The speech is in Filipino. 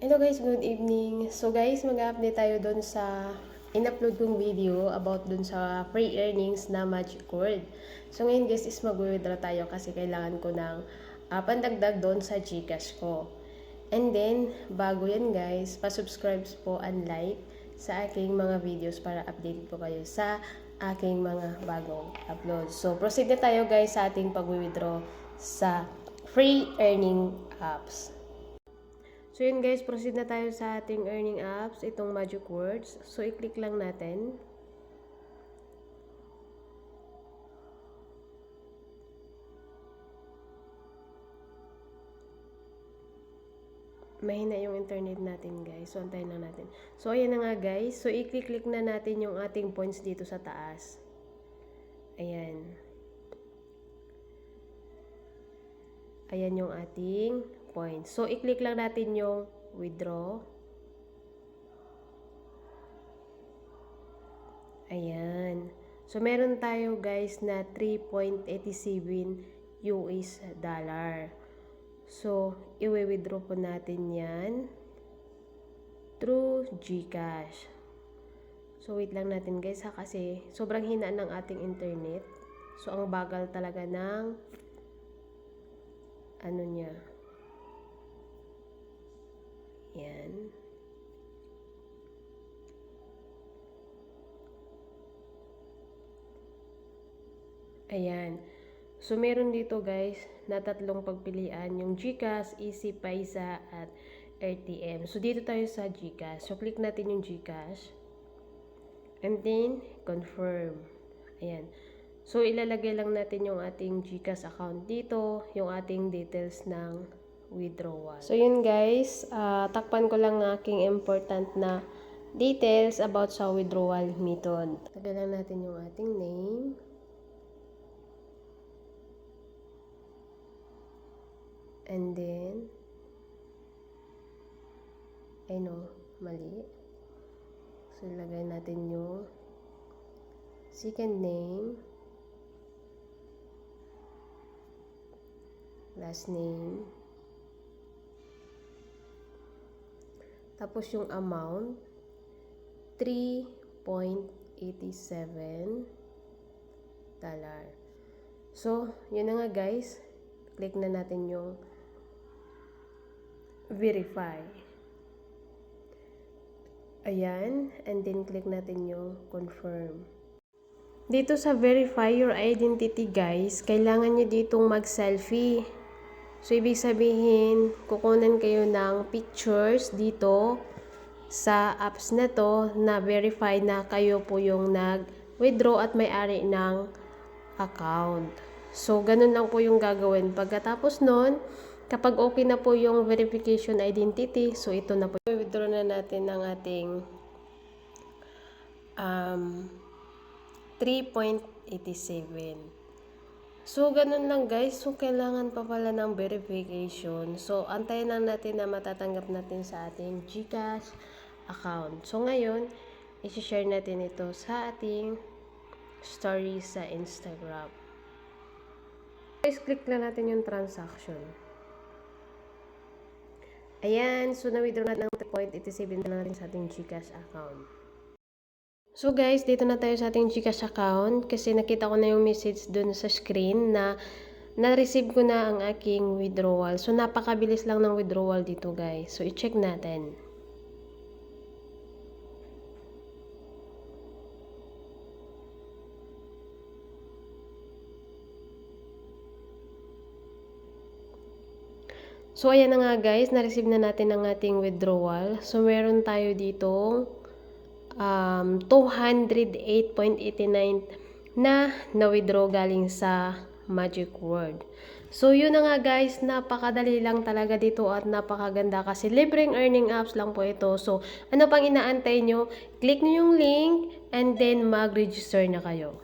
Hello guys, good evening. So guys, mag-update tayo doon sa in-upload kong video about doon sa free earnings na Magic Word. So ngayon guys is mag-withdraw tayo kasi kailangan ko ng pandagdag doon sa GCash ko. And then, bago yan guys, pa-subscribe po and like sa aking mga videos para update po kayo sa aking mga bagong upload. So proceed na tayo guys sa ating pag-withdraw sa free earning apps. So yun guys, proceed na tayo sa ating earning apps, itong Magic Words. So i-click lang natin. Mahina yung internet natin guys. So antayin lang natin. So ayan na nga guys. So i-click na natin yung ating points dito sa taas. Ayan. Ayan yung ating points. So i-click lang natin yung withdraw. Ayan. So meron tayo guys na 3.87 US dollar. So, i-withdraw po natin yan through GCash. So, wait lang natin guys ha, kasi sobrang hina ng ating internet. So, ang bagal talaga ng ano niya. Yan. Ayan. So, meron dito guys na tatlong pagpilian, yung GCash, Easy Paisa, at RTM. So, dito tayo sa GCash. So, click natin yung GCash. And then, confirm. Ayan. So, ilalagay lang natin yung ating GCash account dito, yung ating details ng withdrawal. So, yun guys. Takpan ko lang aking important na details about sa withdrawal method. Lagay lang natin yung ating name. And then, ay no, mali. So, ilagay natin yung second name, last name, tapos yung amount, 3.87 dollar. So, yun na nga guys. Click na natin yung verify. Ayan, and then click natin yung confirm. Dito sa verify your identity guys, kailangan nyo ditong mag-selfie. So, ibig sabihin, kukunan kayo ng pictures dito sa apps na to na verify na kayo po yung nag-withdraw at may-ari ng account. So, ganun lang po yung gagawin. Pagkatapos nun, kapag okay na po yung verification identity, so ito na po. Withdraw na natin ang ating 3.87. So, ganun lang guys. So, kailangan pa pala ng verification. So, antayin lang natin na matatanggap natin sa ating GCash account. So, ngayon, isi-share natin ito sa ating story sa Instagram. Guys, click na natin yung transaction. Ayan, so na-withdraw natin ng 3.87 na natin sa ating GCash account. So guys, dito na tayo sa ating GCash account kasi nakita ko na yung message dun sa screen na na-receive ko na ang aking withdrawal. So napakabilis lang ng withdrawal dito guys. So i-check natin. So, ayan na nga guys, na-receive na natin ang ating withdrawal. So, meron tayo ditong 208.89 na na-withdraw galing sa Magic Word. So, yun na nga guys, napakadali lang talaga dito at napakaganda kasi libreng earning apps lang po ito. So, ano pang inaantay nyo? Click nyo yung link and then mag-register na kayo.